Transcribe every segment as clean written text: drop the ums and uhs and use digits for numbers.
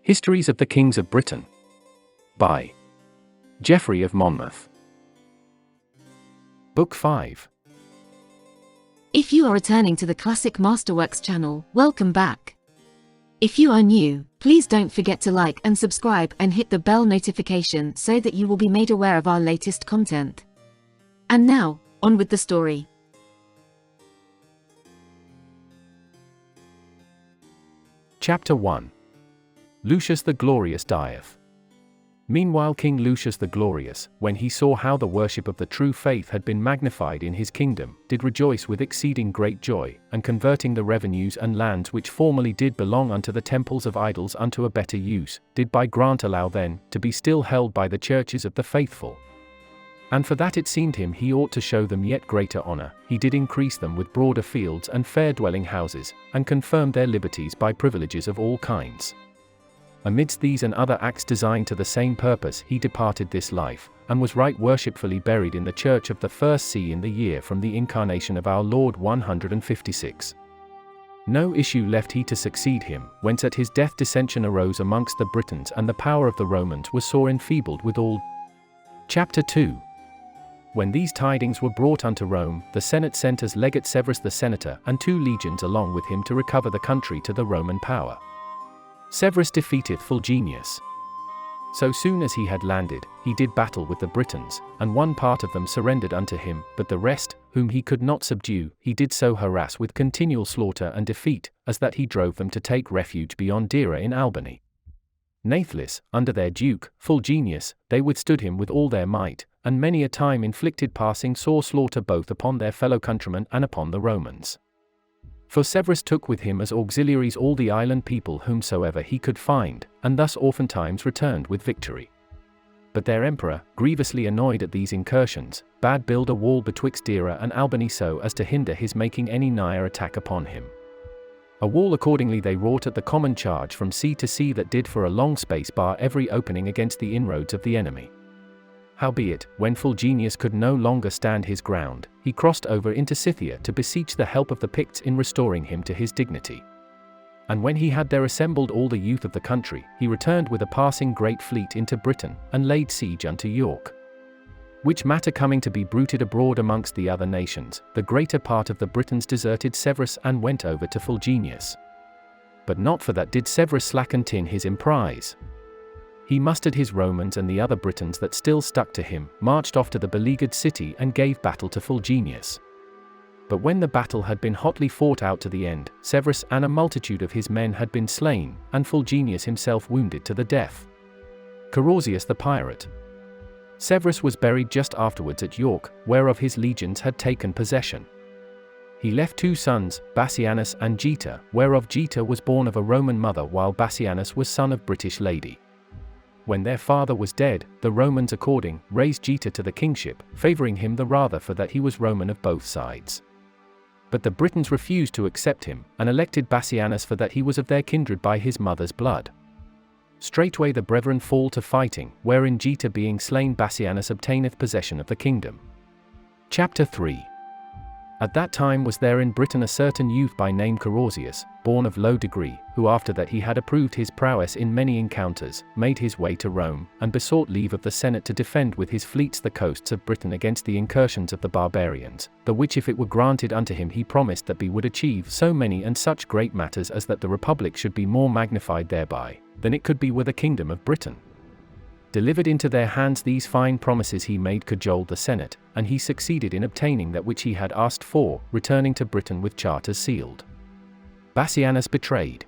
Histories of the Kings of Britain by Geoffrey of Monmouth. Book 5. If you are returning to the Classic Masterworks channel, welcome back. If you are new, please don't forget to like and subscribe and hit the bell notification so that you will be made aware of our latest content. And now, on with the story. Chapter 1. Lucius the Glorious dieth. Meanwhile King Lucius the Glorious, when he saw how the worship of the true faith had been magnified in his kingdom, did rejoice with exceeding great joy, and converting the revenues and lands which formerly did belong unto the temples of idols unto a better use, did by grant allow then, to be still held by the churches of the faithful. And for that it seemed him he ought to show them yet greater honour, he did increase them with broader fields and fair dwelling houses, and confirmed their liberties by privileges of all kinds. Amidst these and other acts designed to the same purpose he departed this life, and was right worshipfully buried in the church of the first sea in the year from the incarnation of our Lord 156. No issue left he to succeed him, whence at his death dissension arose amongst the Britons and the power of the Romans was sore enfeebled withal. Chapter 2. When these tidings were brought unto Rome, the Senate sent as legate Severus the senator and 2 legions along with him to recover the country to the Roman power. Severus defeateth Fulginius. So soon as he had landed, he did battle with the Britons, and one part of them surrendered unto him, but the rest, whom he could not subdue, he did so harass with continual slaughter and defeat, as that he drove them to take refuge beyond Dera in Albany. Natheless, under their duke, Fulginius, they withstood him with all their might, and many a time inflicted passing sore slaughter both upon their fellow countrymen and upon the Romans. For Severus took with him as auxiliaries all the island people whomsoever he could find, and thus oftentimes returned with victory. But their emperor, grievously annoyed at these incursions, bade build a wall betwixt Dera and Albany so as to hinder his making any nigher attack upon him. A wall accordingly they wrought at the common charge from sea to sea that did for a long space bar every opening against the inroads of the enemy. Howbeit, when Fulginius could no longer stand his ground, he crossed over into Scythia to beseech the help of the Picts in restoring him to his dignity. And when he had there assembled all the youth of the country, he returned with a passing great fleet into Britain, and laid siege unto York. Which matter coming to be bruited abroad amongst the other nations, the greater part of the Britons deserted Severus and went over to Fulginius. But not for that did Severus slacken in his emprise. He mustered his Romans and the other Britons that still stuck to him, marched off to the beleaguered city and gave battle to Fulginius. But when the battle had been hotly fought out to the end, Severus and a multitude of his men had been slain, and Fulginius himself wounded to the death. Carausius the pirate. Severus was buried just afterwards at York, whereof his legions had taken possession. He left 2 sons, Bassianus and Geta, whereof Geta was born of a Roman mother while Bassianus was son of British lady. When their father was dead, the Romans according raised Geta to the kingship, favouring him the rather for that he was Roman of both sides. But the Britons refused to accept him, and elected Bassianus for that he was of their kindred by his mother's blood. Straightway the brethren fall to fighting, wherein Geta being slain Bassianus obtaineth possession of the kingdom. Chapter 3. At that time was there in Britain a certain youth by name Carausius, born of low degree, who after that he had approved his prowess in many encounters, made his way to Rome, and besought leave of the Senate to defend with his fleets the coasts of Britain against the incursions of the barbarians, the which if it were granted unto him he promised that he would achieve so many and such great matters as that the Republic should be more magnified thereby, than it could be with a kingdom of Britain. Delivered into their hands these fine promises he made cajoled the Senate, and he succeeded in obtaining that which he had asked for, returning to Britain with charters sealed. Bassianus betrayed.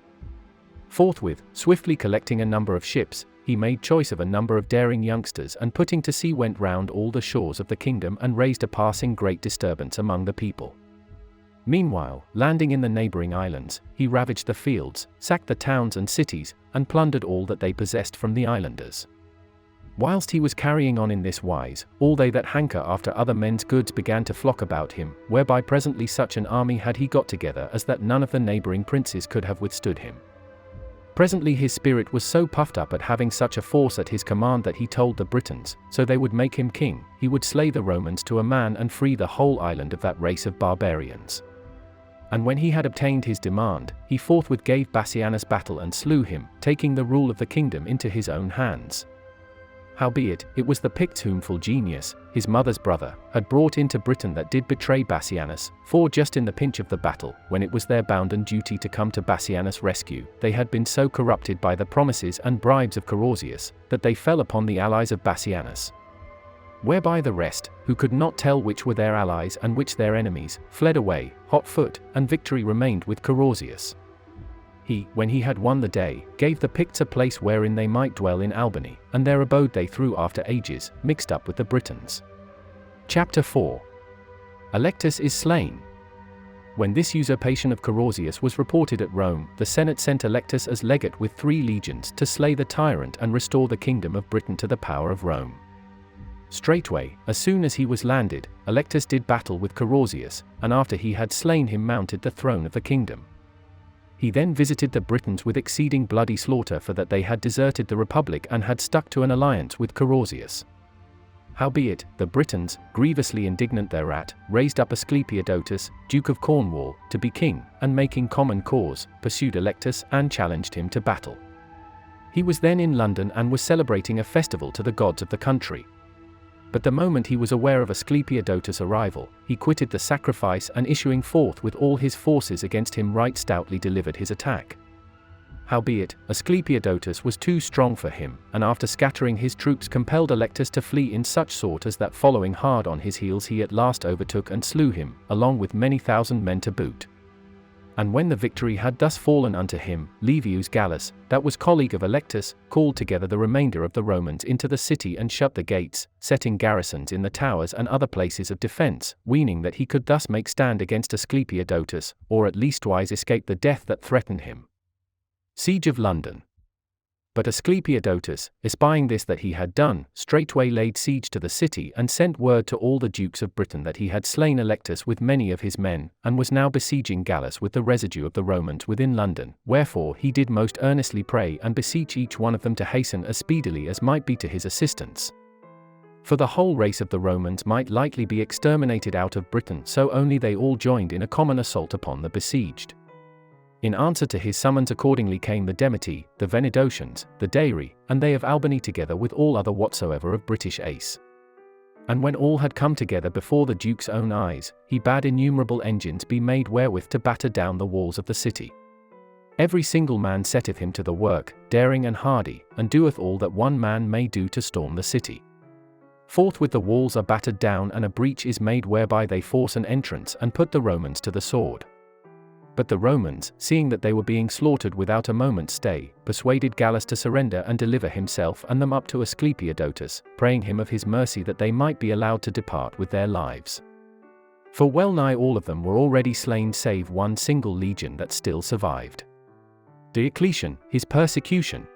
Forthwith, swiftly collecting a number of ships, he made choice of a number of daring youngsters and putting to sea went round all the shores of the kingdom and raised a passing great disturbance among the people. Meanwhile, landing in the neighbouring islands, he ravaged the fields, sacked the towns and cities, and plundered all that they possessed from the islanders. Whilst he was carrying on in this wise, all they that hanker after other men's goods began to flock about him, whereby presently such an army had he got together as that none of the neighbouring princes could have withstood him. Presently his spirit was so puffed up at having such a force at his command that he told the Britons, so they would make him king, he would slay the Romans to a man and free the whole island of that race of barbarians. And when he had obtained his demand, he forthwith gave Bassianus battle and slew him, taking the rule of the kingdom into his own hands. Howbeit, it was the Picts whom Fulginius, his mother's brother, had brought into Britain that did betray Bassianus, for just in the pinch of the battle, when it was their bounden duty to come to Bassianus' rescue, they had been so corrupted by the promises and bribes of Carausius, that they fell upon the allies of Bassianus. Whereby the rest, who could not tell which were their allies and which their enemies, fled away, hot foot, and victory remained with Carausius. He, when he had won the day, gave the Picts a place wherein they might dwell in Albany, and there abode they through after ages, mixed up with the Britons. Chapter 4. Electus is slain. When this usurpation of Carausius was reported at Rome, the Senate sent Electus as legate with 3 legions to slay the tyrant and restore the kingdom of Britain to the power of Rome. Straightway, as soon as he was landed, Electus did battle with Carausius, and after he had slain him mounted the throne of the kingdom. He then visited the Britons with exceeding bloody slaughter, for that they had deserted the republic and had stuck to an alliance with Carausius. Howbeit, the Britons, grievously indignant thereat, raised up Asclepiodotus, Duke of Cornwall, to be king, and making common cause, pursued Electus and challenged him to battle. He was then in London and was celebrating a festival to the gods of the country. But the moment he was aware of Asclepiodotus' arrival, he quitted the sacrifice and issuing forth with all his forces against him right stoutly delivered his attack. Howbeit, Asclepiodotus was too strong for him, and after scattering his troops compelled Electus to flee in such sort as that following hard on his heels he at last overtook and slew him, along with many thousand men to boot. And when the victory had thus fallen unto him, Livius Gallus, that was colleague of Electus, called together the remainder of the Romans into the city and shut the gates, setting garrisons in the towers and other places of defence, weening that he could thus make stand against Asclepiodotus, or at leastwise escape the death that threatened him. Siege of London. But Asclepiodotus, espying this that he had done, straightway laid siege to the city and sent word to all the dukes of Britain that he had slain Electus with many of his men, and was now besieging Gallus with the residue of the Romans within London, wherefore he did most earnestly pray and beseech each one of them to hasten as speedily as might be to his assistance. For the whole race of the Romans might likely be exterminated out of Britain, so only they all joined in a common assault upon the besieged. In answer to his summons accordingly came the Demeti, the Venidocians, the Deiri, and they of Albany together with all other whatsoever of British ace. And when all had come together before the Duke's own eyes, he bade innumerable engines be made wherewith to batter down the walls of the city. Every single man setteth him to the work, daring and hardy, and doeth all that one man may do to storm the city. Forthwith the walls are battered down and a breach is made whereby they force an entrance and put the Romans to the sword. But the Romans, seeing that they were being slaughtered without a moment's stay, persuaded Gallus to surrender and deliver himself and them up to Asclepiodotus, praying him of his mercy that they might be allowed to depart with their lives. For well nigh all of them were already slain save one single legion that still survived. Diocletian, his persecution.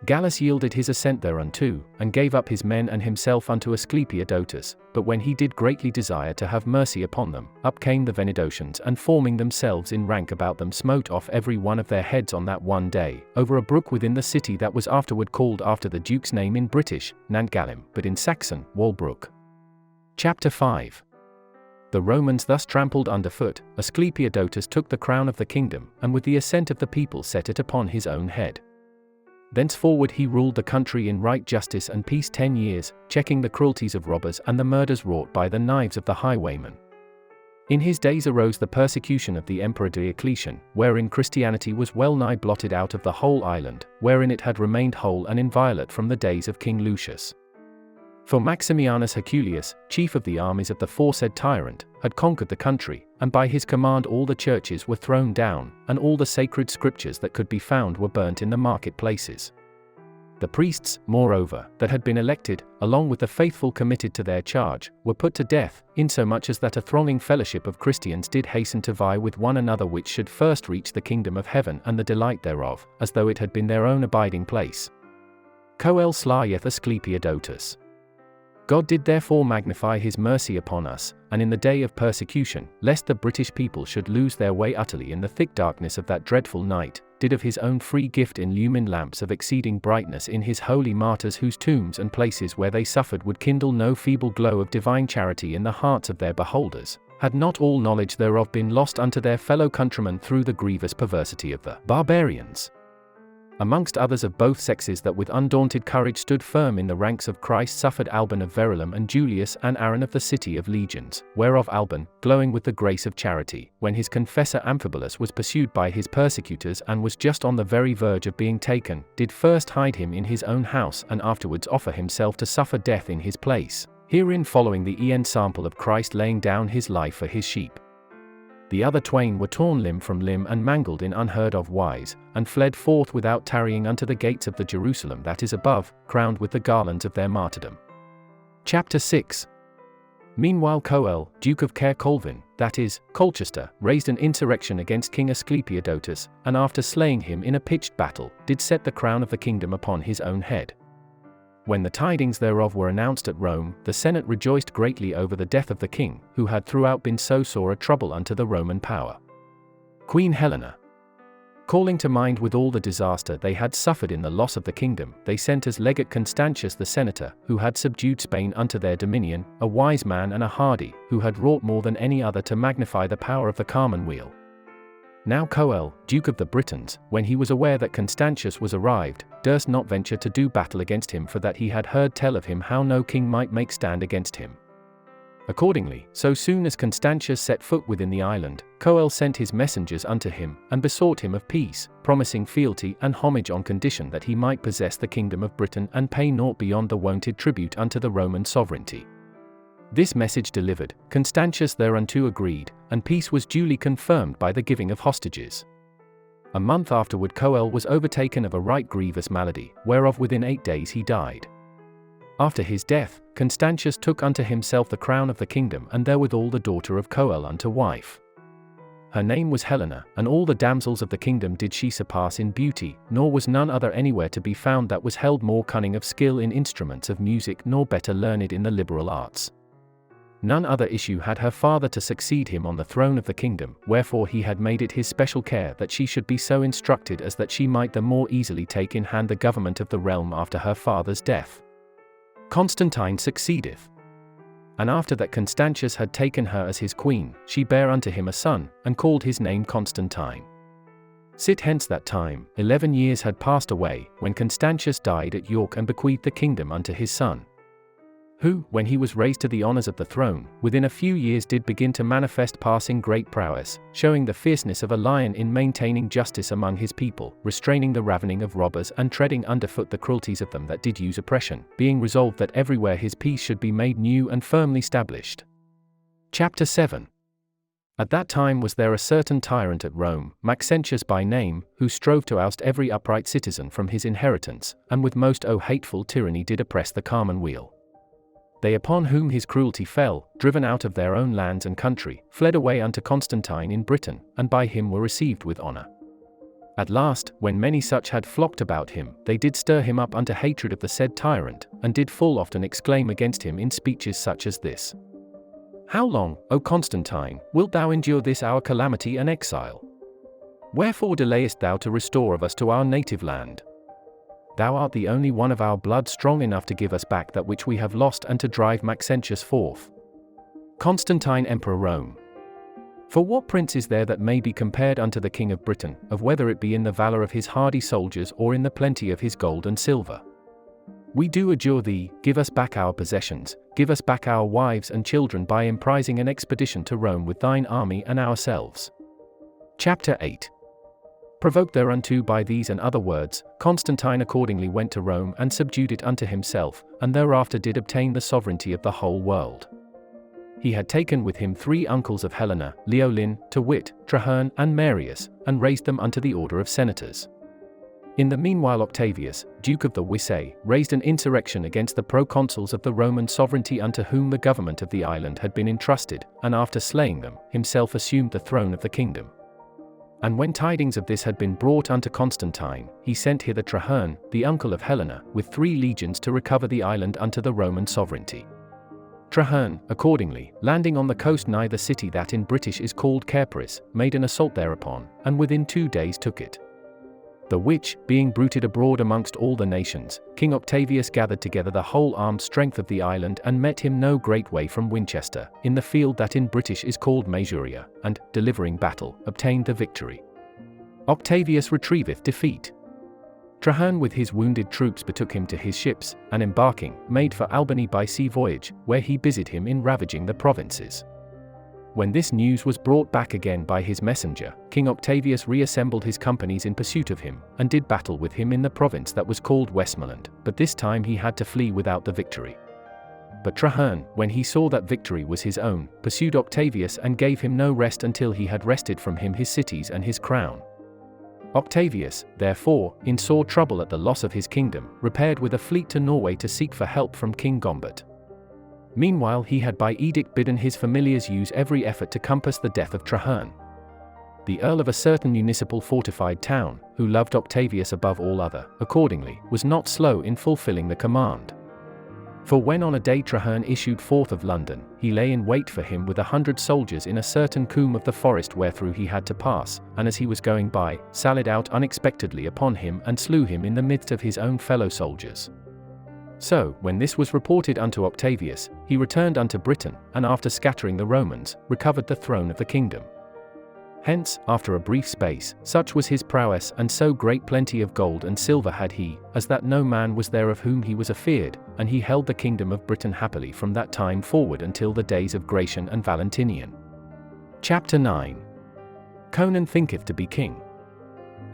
Gallus yielded his assent thereunto, and gave up his men and himself unto Asclepiodotus, but when he did greatly desire to have mercy upon them, up came the Venidocians and forming themselves in rank about them smote off every one of their heads on that one day, over a brook within the city that was afterward called after the Duke's name in British, Nantgallim, but in Saxon, Walbrook. Chapter 5. The Romans thus trampled underfoot, Asclepiodotus took the crown of the kingdom, and with the assent of the people set it upon his own head. Thenceforward he ruled the country in right justice and peace 10 years, checking the cruelties of robbers and the murders wrought by the knives of the highwaymen. In his days arose the persecution of the Emperor Diocletian, wherein Christianity was well nigh blotted out of the whole island, wherein it had remained whole and inviolate from the days of King Lucius. For Maximianus Herculeus, chief of the armies of the foresaid tyrant, had conquered the country, and by his command all the churches were thrown down, and all the sacred scriptures that could be found were burnt in the marketplaces. The priests, moreover, that had been elected, along with the faithful committed to their charge, were put to death, insomuch as that a thronging fellowship of Christians did hasten to vie with one another which should first reach the kingdom of heaven and the delight thereof, as though it had been their own abiding place. Coel slayeth Asclepiodotus. God did therefore magnify his mercy upon us, and in the day of persecution, lest the British people should lose their way utterly in the thick darkness of that dreadful night, did of his own free gift illumine lamps of exceeding brightness in his holy martyrs, whose tombs and places where they suffered would kindle no feeble glow of divine charity in the hearts of their beholders, Had not all knowledge thereof been lost unto their fellow countrymen through the grievous perversity of the barbarians? Amongst others of both sexes that with undaunted courage stood firm in the ranks of Christ suffered Alban of Verulam and Julius and Aaron of the city of legions, whereof Alban, glowing with the grace of charity, when his confessor Amphibolus was pursued by his persecutors and was just on the very verge of being taken, did first hide him in his own house and afterwards offer himself to suffer death in his place, herein following the ensample of Christ laying down his life for his sheep. The other twain were torn limb from limb and mangled in unheard of wise, and fled forth without tarrying unto the gates of the Jerusalem that is above, crowned with the garlands of their martyrdom. Chapter 6. Meanwhile Coel, Duke of Caer Colvin, that is, Colchester, raised an insurrection against King Asclepiodotus, and after slaying him in a pitched battle, did set the crown of the kingdom upon his own head. When the tidings thereof were announced at Rome, the Senate rejoiced greatly over the death of the king, who had throughout been so sore a trouble unto the Roman power. Queen Helena, calling to mind with all the disaster they had suffered in the loss of the kingdom, they sent as legate Constantius the senator, who had subdued Spain unto their dominion, a wise man and a hardy, who had wrought more than any other to magnify the power of the commonweal. Now Coel, Duke of the Britons, when he was aware that Constantius was arrived, durst not venture to do battle against him, for that he had heard tell of him how no king might make stand against him. Accordingly, so soon as Constantius set foot within the island, Coel sent his messengers unto him, and besought him of peace, promising fealty and homage on condition that he might possess the kingdom of Britain and pay naught beyond the wonted tribute unto the Roman sovereignty. This message delivered, Constantius thereunto agreed, and peace was duly confirmed by the giving of hostages. A month afterward Coel was overtaken of a right grievous malady, whereof within 8 days he died. After his death, Constantius took unto himself the crown of the kingdom, and therewithal the daughter of Coel unto wife. Her name was Helena, and all the damsels of the kingdom did she surpass in beauty, nor was none other anywhere to be found that was held more cunning of skill in instruments of music nor better learned in the liberal arts. None other issue had her father to succeed him on the throne of the kingdom, wherefore he had made it his special care that she should be so instructed as that she might the more easily take in hand the government of the realm after her father's death. Constantine succeedeth. And after that Constantius had taken her as his queen, she bare unto him a son, and called his name Constantine. Sit hence that time, 11 years had passed away, when Constantius died at York and bequeathed the kingdom unto his son, who, when he was raised to the honours of the throne, within a few years did begin to manifest passing great prowess, showing the fierceness of a lion in maintaining justice among his people, restraining the ravening of robbers and treading underfoot the cruelties of them that did use oppression, being resolved that everywhere his peace should be made new and firmly stablished. Chapter 7. At that time was there a certain tyrant at Rome, Maxentius by name, who strove to oust every upright citizen from his inheritance, and with most hateful tyranny did oppress the commonweal. They upon whom his cruelty fell, driven out of their own lands and country, fled away unto Constantine in Britain, and by him were received with honour. At last, when many such had flocked about him, they did stir him up unto hatred of the said tyrant, and did full often exclaim against him in speeches such as this: How long, O Constantine, wilt thou endure this our calamity and exile? Wherefore delayest thou to restore of us to our native land? Thou art the only one of our blood strong enough to give us back that which we have lost and to drive Maxentius forth. Constantine Emperor Rome. For what prince is there that may be compared unto the King of Britain, of whether it be in the valour of his hardy soldiers or in the plenty of his gold and silver? We do adjure thee, give us back our possessions, give us back our wives and children by emprising an expedition to Rome with thine army and ourselves. Chapter 8. Provoked thereunto by these and other words, Constantine accordingly went to Rome and subdued it unto himself, and thereafter did obtain the sovereignty of the whole world. He had taken with him 3 uncles of Helena, Leolin, to wit, Traherne and Marius, and raised them unto the order of senators. In the meanwhile Octavius, Duke of the Wissay, raised an insurrection against the proconsuls of the Roman sovereignty unto whom the government of the island had been entrusted, and after slaying them, himself assumed the throne of the kingdom. And when tidings of this had been brought unto Constantine, he sent hither Traherne, the uncle of Helena, with 3 legions to recover the island unto the Roman sovereignty. Traherne, accordingly, landing on the coast nigh the city that in British is called Kerperis, made an assault thereupon, and within 2 days took it. The which, being bruited abroad amongst all the nations, King Octavius gathered together the whole armed strength of the island and met him no great way from Winchester, in the field that in British is called Masuria, and, delivering battle, obtained the victory. Octavius retrieveth defeat. Trajan with his wounded troops betook him to his ships, and embarking, made for Albany by sea voyage, where he busied him in ravaging the provinces. When this news was brought back again by his messenger, King Octavius reassembled his companies in pursuit of him, and did battle with him in the province that was called Westmoreland, but this time he had to flee without the victory. But Trajan, when he saw that victory was his own, pursued Octavius and gave him no rest until he had wrested from him his cities and his crown. Octavius, therefore, in sore trouble at the loss of his kingdom, repaired with a fleet to Norway to seek for help from King Gombert. Meanwhile he had by edict bidden his familiars use every effort to compass the death of Trajan. The earl of a certain municipal fortified town, who loved Octavius above all other, accordingly, was not slow in fulfilling the command. For when on a day Trajan issued forth of London, he lay in wait for him with 100 soldiers in a certain coombe of the forest wherethrough he had to pass, and as he was going by, sallied out unexpectedly upon him and slew him in the midst of his own fellow soldiers. So, when this was reported unto Octavius, he returned unto Britain, and after scattering the Romans, recovered the throne of the kingdom. Hence, after a brief space, such was his prowess and so great plenty of gold and silver had he, as that no man was there of whom he was afeared, and he held the kingdom of Britain happily from that time forward until the days of Gratian and Valentinian. Chapter 9. Conan thinketh to be king.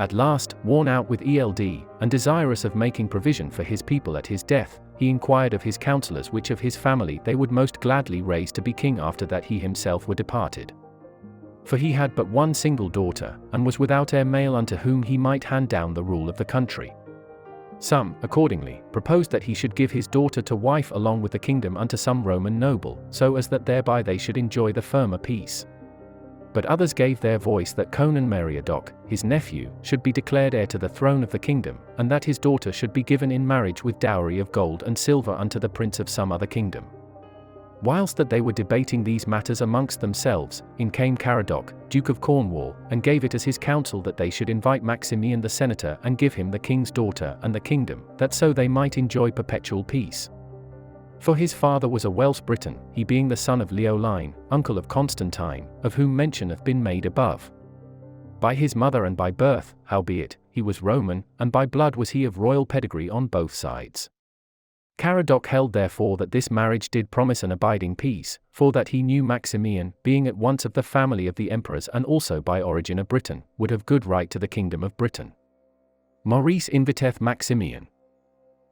At last, worn out with eld, and desirous of making provision for his people at his death, he inquired of his counsellors which of his family they would most gladly raise to be king after that he himself were departed. For he had but one single daughter, and was without heir male unto whom he might hand down the rule of the country. Some, accordingly, proposed that he should give his daughter to wife along with the kingdom unto some Roman noble, so as that thereby they should enjoy the firmer peace. But others gave their voice that Conan Meriadoc, his nephew, should be declared heir to the throne of the kingdom, and that his daughter should be given in marriage with dowry of gold and silver unto the prince of some other kingdom. Whilst that they were debating these matters amongst themselves, in came Caradoc, Duke of Cornwall, and gave it as his counsel that they should invite Maximian the senator and give him the king's daughter and the kingdom, that so they might enjoy perpetual peace. For his father was a Welsh Briton, he being the son of Leoline, uncle of Constantine, of whom mention hath been made above. By his mother and by birth, howbeit, he was Roman, and by blood was he of royal pedigree on both sides. Caradoc held therefore that this marriage did promise an abiding peace, for that he knew Maximian, being at once of the family of the emperors and also by origin a Briton, would have good right to the kingdom of Britain. Maurice inviteth Maximian.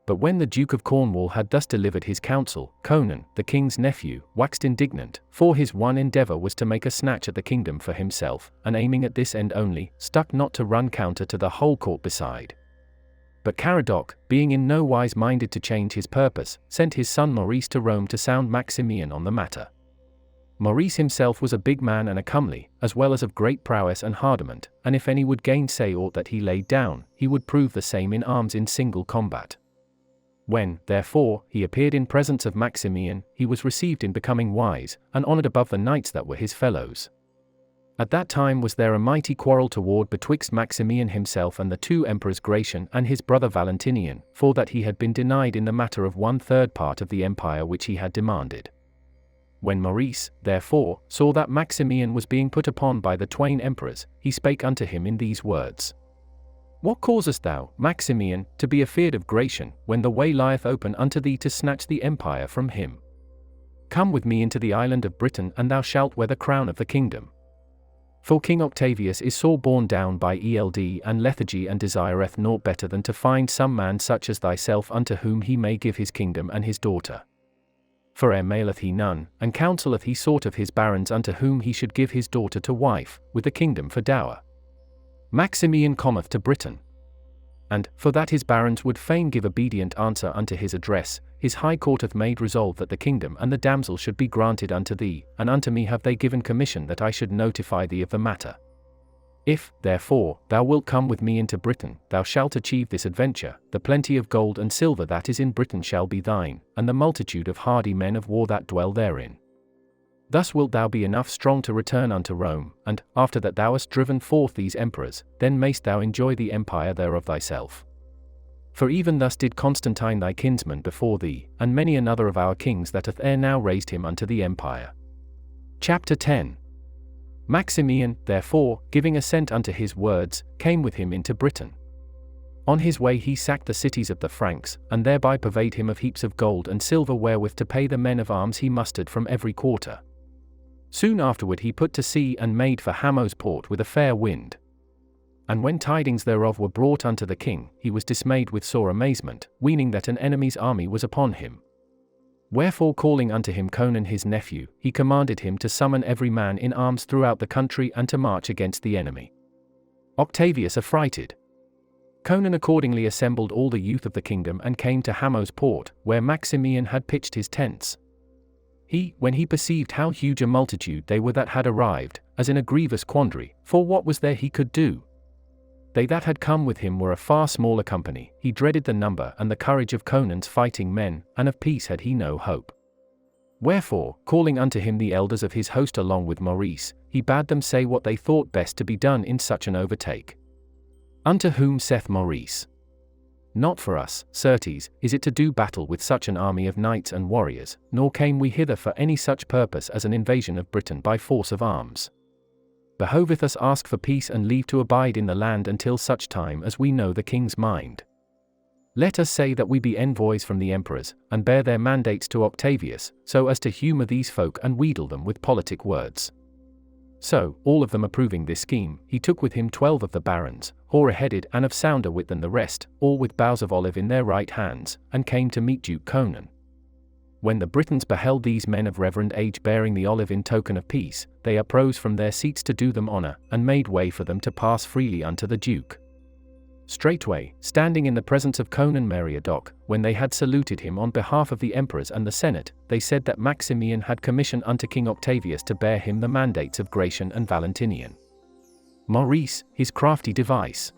But when the Duke of Cornwall had thus delivered his counsel, Conan, the king's nephew, waxed indignant, for his one endeavour was to make a snatch at the kingdom for himself, and aiming at this end only, stuck not to run counter to the whole court beside. But Caradoc, being in no wise minded to change his purpose, sent his son Maurice to Rome to sound Maximian on the matter. Maurice himself was a big man and a comely, as well as of great prowess and hardiment, and if any would gainsay aught that he laid down, he would prove the same in arms in single combat. When, therefore, he appeared in presence of Maximian, he was received in becoming wise, and honoured above the knights that were his fellows. At that time was there a mighty quarrel toward betwixt Maximian himself and the two emperors Gratian and his brother Valentinian, for that he had been denied in the matter of 1/3 part of the empire which he had demanded. When Maurice, therefore, saw that Maximian was being put upon by the twain emperors, he spake unto him in these words: What causest thou, Maximian, to be afeard of Gratian, when the way lieth open unto thee to snatch the empire from him? Come with me into the island of Britain, and thou shalt wear the crown of the kingdom. For King Octavius is sore borne down by eld and lethargy, and desireth naught better than to find some man such as thyself unto whom he may give his kingdom and his daughter. For heir maleth he none, and counselleth he sought of his barons unto whom he should give his daughter to wife, with the kingdom for dower. Maximian cometh to Britain. And, for that his barons would fain give obedient answer unto his address, his high court hath made resolve that the kingdom and the damsel should be granted unto thee, and unto me have they given commission that I should notify thee of the matter. If, therefore, thou wilt come with me into Britain, thou shalt achieve this adventure, the plenty of gold and silver that is in Britain shall be thine, and the multitude of hardy men of war that dwell therein. Thus wilt thou be enough strong to return unto Rome, and, after that thou hast driven forth these emperors, then mayst thou enjoy the empire thereof thyself. For even thus did Constantine thy kinsman before thee, and many another of our kings that hath ere now raised him unto the empire. Chapter 10. Maximian, therefore, giving assent unto his words, came with him into Britain. On his way he sacked the cities of the Franks, and thereby purveyed him of heaps of gold and silver wherewith to pay the men of arms he mustered from every quarter. Soon afterward he put to sea and made for Hamo's port with a fair wind. And when tidings thereof were brought unto the king, he was dismayed with sore amazement, weening that an enemy's army was upon him. Wherefore calling unto him Conan his nephew, he commanded him to summon every man in arms throughout the country and to march against the enemy. Octavius affrighted. Conan accordingly assembled all the youth of the kingdom and came to Hamo's port, where Maximian had pitched his tents. He, when he perceived how huge a multitude they were that had arrived, as in a grievous quandary, for what was there he could do? They that had come with him were a far smaller company, he dreaded the number and the courage of Conan's fighting men, and of peace had he no hope. Wherefore, calling unto him the elders of his host along with Maurice, he bade them say what they thought best to be done in such an overtake. Unto whom saith Maurice, Not for us, certes, is it to do battle with such an army of knights and warriors, nor came we hither for any such purpose as an invasion of Britain by force of arms. Behoveth us ask for peace and leave to abide in the land until such time as we know the king's mind. Let us say that we be envoys from the emperors, and bear their mandates to Octavius, so as to humour these folk and wheedle them with politic words. So, all of them approving this scheme, he took with him 12 of the barons, hoar-headed and of sounder wit than the rest, all with boughs of olive in their right hands, and came to meet Duke Conan. When the Britons beheld these men of reverend age bearing the olive in token of peace, they uprose from their seats to do them honour, and made way for them to pass freely unto the Duke. Straightway, standing in the presence of Conan Meriadoc, when they had saluted him on behalf of the emperors and the senate, they said that Maximian had commissioned unto King Octavius to bear him the mandates of Gratian and Valentinian. Maurice, his crafty device.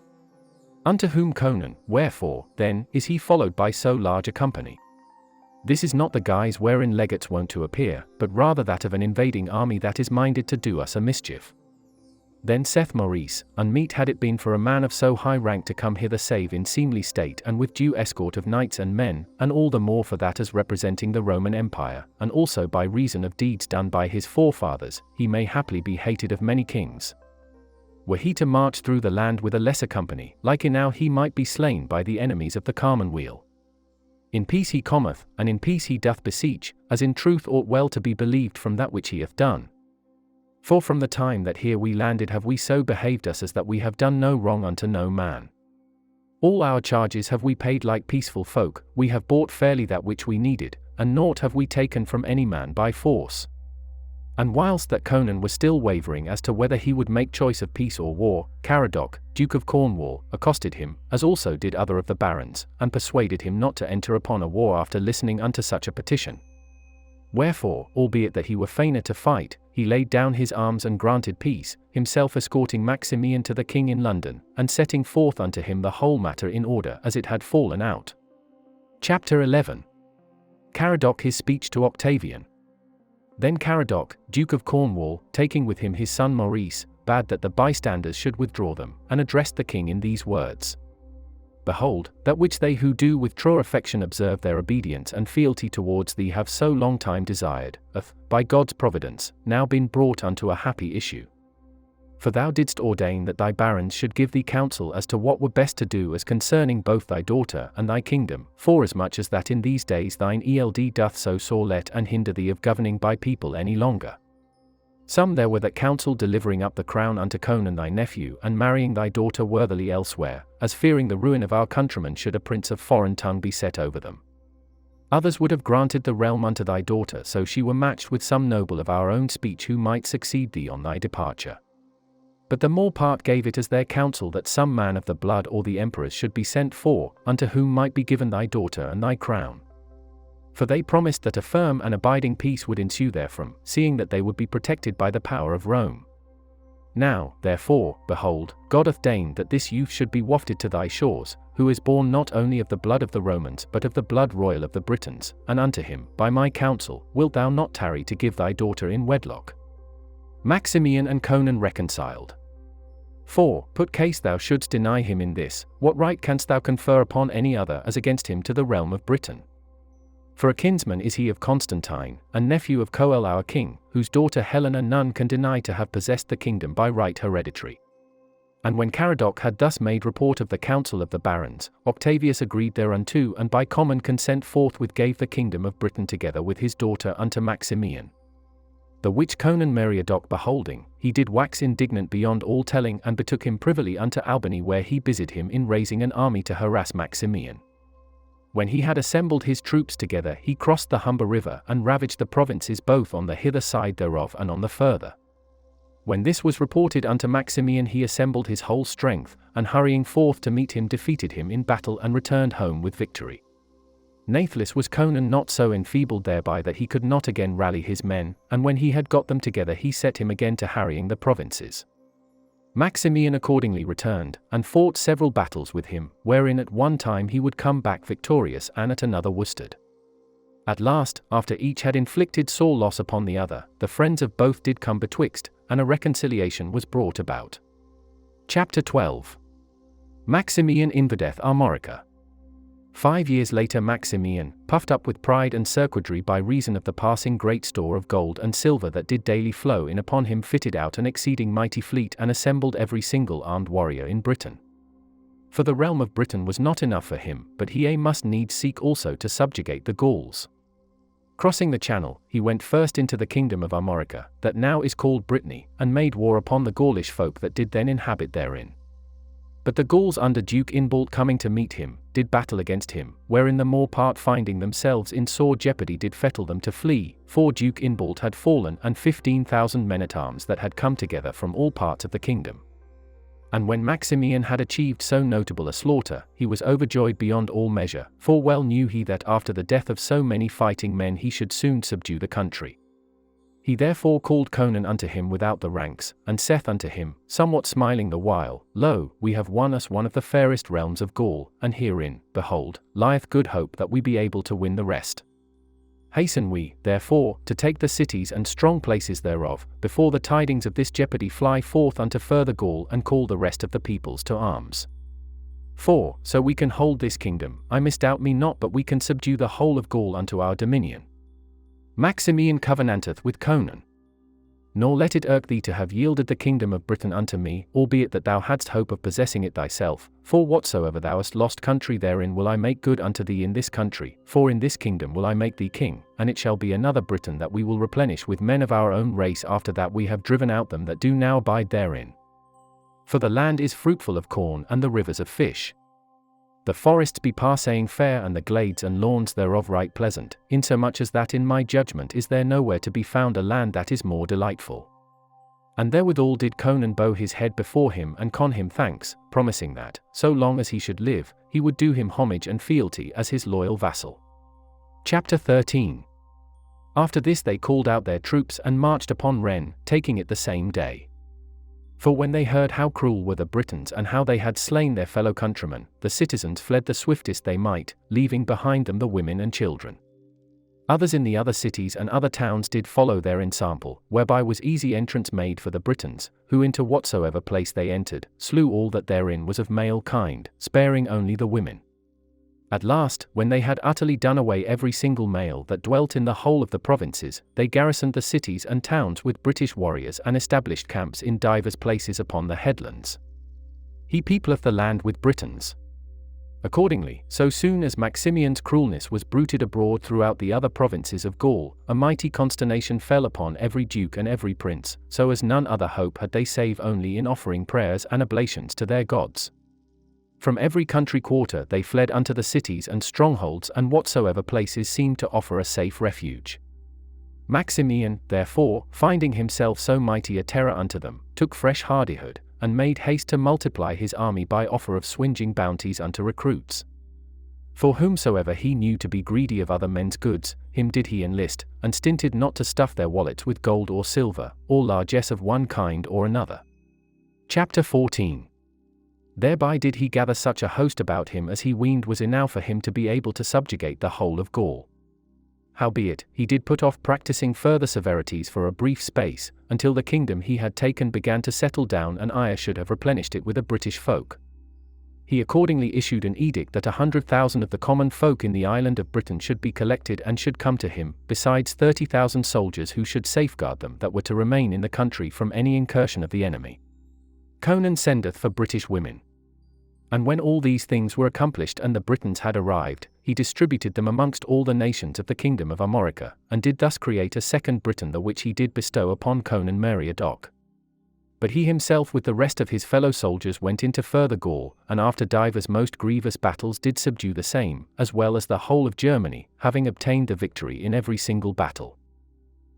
Unto whom Conan, wherefore, then, is he followed by so large a company? This is not the guise wherein legates wont to appear, but rather that of an invading army that is minded to do us a mischief. Then saith Maurice, unmeet had it been for a man of so high rank to come hither save in seemly state and with due escort of knights and men, and all the more for that as representing the Roman Empire, and also by reason of deeds done by his forefathers, he may haply be hated of many kings. Were he to march through the land with a lesser company, like enow he might be slain by the enemies of the commonweal. In peace he cometh, and in peace he doth beseech, as in truth ought well to be believed from that which he hath done. For from the time that here we landed have we so behaved us as that we have done no wrong unto no man. All our charges have we paid like peaceful folk, we have bought fairly that which we needed, and naught have we taken from any man by force. And whilst that Conan was still wavering as to whether he would make choice of peace or war, Caradoc, Duke of Cornwall, accosted him, as also did other of the barons, and persuaded him not to enter upon a war after listening unto such a petition. Wherefore, albeit that he were fainer to fight, he laid down his arms and granted peace, himself escorting Maximian to the king in London, and setting forth unto him the whole matter in order as it had fallen out. Chapter 11. Caradoc his speech to Octavian. Then Caradoc, Duke of Cornwall, taking with him his son Maurice, bade that the bystanders should withdraw them, and addressed the king in these words. Behold, that which they who do with true affection observe their obedience and fealty towards thee have so long time desired, hath, by God's providence, now been brought unto a happy issue. For thou didst ordain that thy barons should give thee counsel as to what were best to do as concerning both thy daughter and thy kingdom, forasmuch as that in these days thine eld doth so sore let and hinder thee of governing by people any longer. Some there were that counselled delivering up the crown unto Conan thy nephew and marrying thy daughter worthily elsewhere, as fearing the ruin of our countrymen should a prince of foreign tongue be set over them. Others would have granted the realm unto thy daughter so she were matched with some noble of our own speech who might succeed thee on thy departure. But the more part gave it as their counsel that some man of the blood or the emperors should be sent for, unto whom might be given thy daughter and thy crown. For they promised that a firm and abiding peace would ensue therefrom, seeing that they would be protected by the power of Rome. Now, therefore, behold, God hath deigned that this youth should be wafted to thy shores, who is born not only of the blood of the Romans but of the blood royal of the Britons, and unto him, by my counsel, wilt thou not tarry to give thy daughter in wedlock. Maximian and Conan reconciled. 4. Put case thou shouldst deny him in this, what right canst thou confer upon any other as against him to the realm of Britain? For a kinsman is he of Constantine, and nephew of Coel our king, whose daughter Helena none can deny to have possessed the kingdom by right hereditary. And when Caradoc had thus made report of the council of the barons, Octavius agreed thereunto, and by common consent forthwith gave the kingdom of Britain together with his daughter unto Maximian. The which Conan Meriadoc beholding, he did wax indignant beyond all telling, and betook him privily unto Albany, where he busied him in raising an army to harass Maximian. When he had assembled his troops together, he crossed the Humber river, and ravaged the provinces both on the hither side thereof and on the further. When this was reported unto Maximian, he assembled his whole strength, and hurrying forth to meet him defeated him in battle and returned home with victory. Natheless was Conan not so enfeebled thereby that he could not again rally his men, and when he had got them together he set him again to harrying the provinces. Maximian accordingly returned, and fought several battles with him, wherein at one time he would come back victorious and at another worsted. At last, after each had inflicted sore loss upon the other, the friends of both did come betwixt, and a reconciliation was brought about. Chapter 12. Maximian invadeth Armorica. 5 years later Maximian, puffed up with pride and surquadry by reason of the passing great store of gold and silver that did daily flow in upon him, fitted out an exceeding mighty fleet and assembled every single armed warrior in Britain. For the realm of Britain was not enough for him, but he must needs seek also to subjugate the Gauls. Crossing the Channel, he went first into the kingdom of Armorica, that now is called Britanniae, and made war upon the Gaulish folk that did then inhabit therein. But the Gauls under Duke Inbald coming to meet him, did battle against him, wherein the more part finding themselves in sore jeopardy did fettle them to flee, for Duke Inbald had fallen, and 15,000 men-at-arms that had come together from all parts of the kingdom. And when Maximian had achieved so notable a slaughter, he was overjoyed beyond all measure, for well knew he that after the death of so many fighting men he should soon subdue the country. He therefore called Conan unto him without the ranks, and saith unto him, somewhat smiling the while, Lo, we have won us one of the fairest realms of Gaul, and herein, behold, lieth good hope that we be able to win the rest. Hasten we, therefore, to take the cities and strong places thereof, before the tidings of this jeopardy fly forth unto further Gaul, and call the rest of the peoples to arms. For, so we can hold this kingdom, I misdoubt me not but we can subdue the whole of Gaul unto our dominion. Maximian covenanteth with Conan. Nor let it irk thee to have yielded the kingdom of Britain unto me, albeit that thou hadst hope of possessing it thyself, for whatsoever thou hast lost country therein will I make good unto thee in this country, for in this kingdom will I make thee king, and it shall be another Britain that we will replenish with men of our own race after that we have driven out them that do now abide therein. For the land is fruitful of corn and the rivers of fish. The forests be passing fair and the glades and lawns thereof right pleasant, insomuch as that in my judgment is there nowhere to be found a land that is more delightful. And therewithal did Conan bow his head before him and con him thanks, promising that, so long as he should live, he would do him homage and fealty as his loyal vassal. Chapter 13. After this they called out their troops and marched upon Rennes, taking it the same day. For when they heard how cruel were the Britons and how they had slain their fellow countrymen, the citizens fled the swiftest they might, leaving behind them the women and children. Others in the other cities and other towns did follow their ensample, whereby was easy entrance made for the Britons, who into whatsoever place they entered, slew all that therein was of male kind, sparing only the women. At last, when they had utterly done away every single male that dwelt in the whole of the provinces, they garrisoned the cities and towns with British warriors and established camps in divers places upon the headlands. He peopleth the land with Britons. Accordingly, so soon as Maximian's cruelness was bruited abroad throughout the other provinces of Gaul, a mighty consternation fell upon every duke and every prince, so as none other hope had they save only in offering prayers and oblations to their gods. From every country quarter they fled unto the cities and strongholds and whatsoever places seemed to offer a safe refuge. Maximian, therefore, finding himself so mighty a terror unto them, took fresh hardihood, and made haste to multiply his army by offer of swinging bounties unto recruits. For whomsoever he knew to be greedy of other men's goods, him did he enlist, and stinted not to stuff their wallets with gold or silver, or largesse of one kind or another. Chapter 14. Thereby did he gather such a host about him as he weened was enow for him to be able to subjugate the whole of Gaul. Howbeit, he did put off practicing further severities for a brief space, until the kingdom he had taken began to settle down and ire should have replenished it with a British folk. He accordingly issued an edict that 100,000 of the common folk in the island of Britain should be collected and should come to him, besides 30,000 soldiers who should safeguard them that were to remain in the country from any incursion of the enemy. Conan sendeth for British women. And when all these things were accomplished and the Britons had arrived, he distributed them amongst all the nations of the kingdom of Armorica, and did thus create a second Britain, the which he did bestow upon Conan Meriadoc. But he himself with the rest of his fellow soldiers went into further Gaul, and after divers most grievous battles did subdue the same, as well as the whole of Germany, having obtained the victory in every single battle.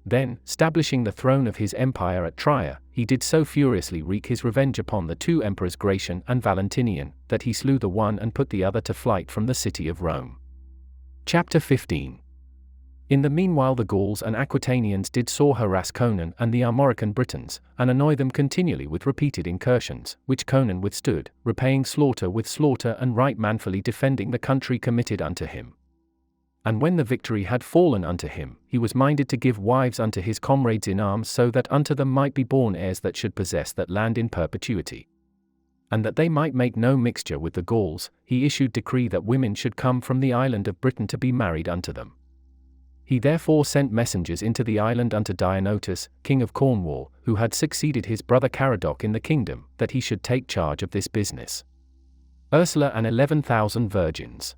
Then, stablishing the throne of his empire at Trier, he did so furiously wreak his revenge upon the two emperors Gratian and Valentinian, that he slew the one and put the other to flight from the city of Rome. Chapter 15. In the meanwhile the Gauls and Aquitanians did sore harass Conan and the Armorican Britons, and annoy them continually with repeated incursions, which Conan withstood, repaying slaughter with slaughter and right manfully defending the country committed unto him. And when the victory had fallen unto him, he was minded to give wives unto his comrades in arms, so that unto them might be born heirs that should possess that land in perpetuity. And that they might make no mixture with the Gauls, he issued decree that women should come from the island of Britain to be married unto them. He therefore sent messengers into the island unto Dionotus, king of Cornwall, who had succeeded his brother Caradoc in the kingdom, that he should take charge of this business. Ursula and 11,000 virgins.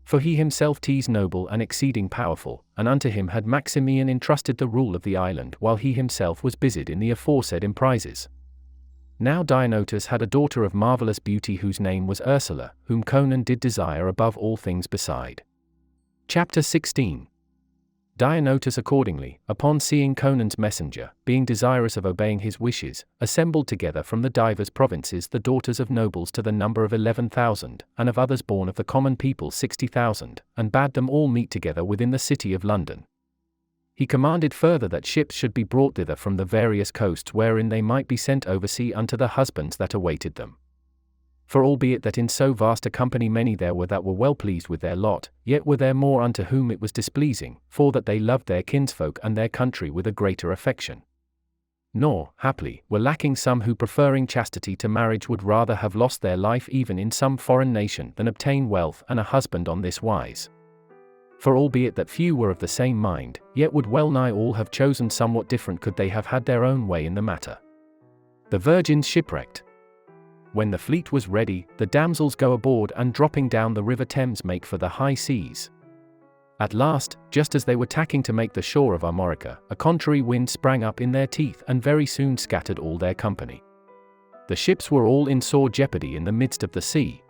For he himself was noble and exceeding powerful, and unto him had Maximian entrusted the rule of the island, while he himself was busied in the aforesaid emprises. Now Dionotus had a daughter of marvellous beauty whose name was Ursula, whom Conan did desire above all things beside. Chapter 16. Dionotus accordingly, upon seeing Conan's messenger, being desirous of obeying his wishes, assembled together from the divers provinces the daughters of nobles to the number of 11,000, and of others born of the common people 60,000, and bade them all meet together within the city of London. He commanded further that ships should be brought thither from the various coasts wherein they might be sent oversea unto the husbands that awaited them. For albeit that in so vast a company many there were that were well pleased with their lot, yet were there more unto whom it was displeasing, for that they loved their kinsfolk and their country with a greater affection. Nor, haply, were lacking some who preferring chastity to marriage would rather have lost their life even in some foreign nation than obtain wealth and a husband on this wise. For albeit that few were of the same mind, yet would well nigh all have chosen somewhat different could they have had their own way in the matter. The virgins shipwrecked. When the fleet was ready, the damsels go aboard and dropping down the river Thames make for the high seas. At last, just as they were tacking to make the shore of Armorica, a contrary wind sprang up in their teeth and very soon scattered all their company. The ships were all in sore jeopardy in the midst of the sea.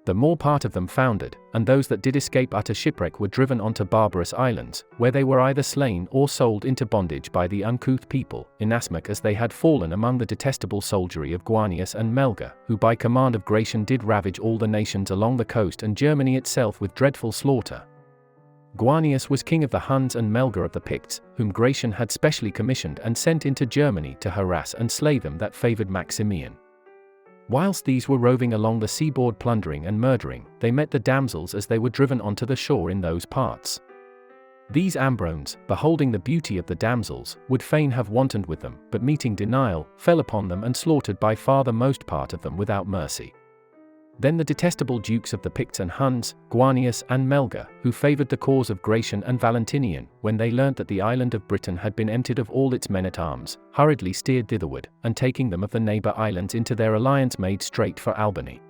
The more part of them foundered, and those that did escape utter shipwreck were driven onto barbarous islands, where they were either slain or sold into bondage by the uncouth people, inasmuch as they had fallen among the detestable soldiery of Guanius and Melga, who by command of Gratian did ravage all the nations along the coast and Germany itself with dreadful slaughter. Guanius was king of the Huns and Melga of the Picts, whom Gratian had specially commissioned and sent into Germany to harass and slay them that favoured Maximian. Whilst these were roving along the seaboard plundering and murdering, they met the damsels as they were driven onto the shore in those parts. These Ambrones, beholding the beauty of the damsels, would fain have wantoned with them, but meeting denial, fell upon them and slaughtered by far the most part of them without mercy. Then the detestable dukes of the Picts and Huns, Guanius and Melga, who favoured the cause of Gratian and Valentinian, when they learnt that the island of Britain had been emptied of all its men-at-arms, hurriedly steered thitherward, and taking them of the neighbour islands into their alliance made straight for Albany.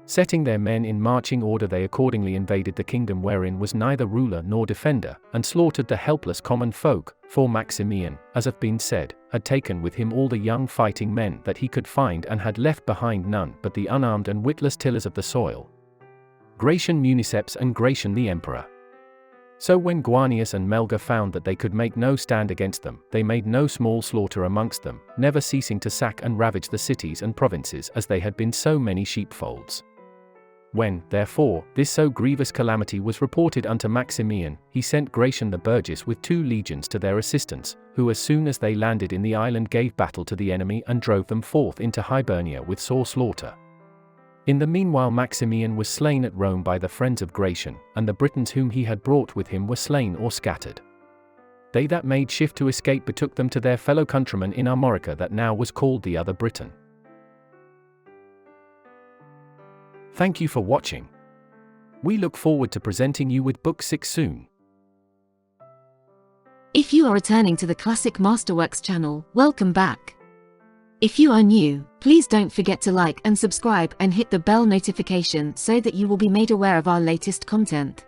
Setting their men in marching order they accordingly invaded the kingdom wherein was neither ruler nor defender, and slaughtered the helpless common folk, for Maximian, as hath been said, had taken with him all the young fighting men that he could find and had left behind none but the unarmed and witless tillers of the soil. Gratian Municeps and Gratian the emperor. So when Guanius and Melga found that they could make no stand against them, they made no small slaughter amongst them, never ceasing to sack and ravage the cities and provinces as they had been so many sheepfolds. When, therefore, this so grievous calamity was reported unto Maximian, he sent Gratian the burgess with 2 legions to their assistance, who as soon as they landed in the island gave battle to the enemy and drove them forth into Hibernia with sore slaughter, In the meanwhile Maximian was slain at Rome by the friends of Gratian, and the Britons whom he had brought with him were slain or scattered. They that made shift to escape betook them to their fellow countrymen in Armorica that now was called the other Briton. Thank you for watching. We look forward to presenting you with Book 6 soon. If you are returning to the Classic Masterworks channel, welcome back. If you are new, please don't forget to like and subscribe and hit the bell notification so that you will be made aware of our latest content.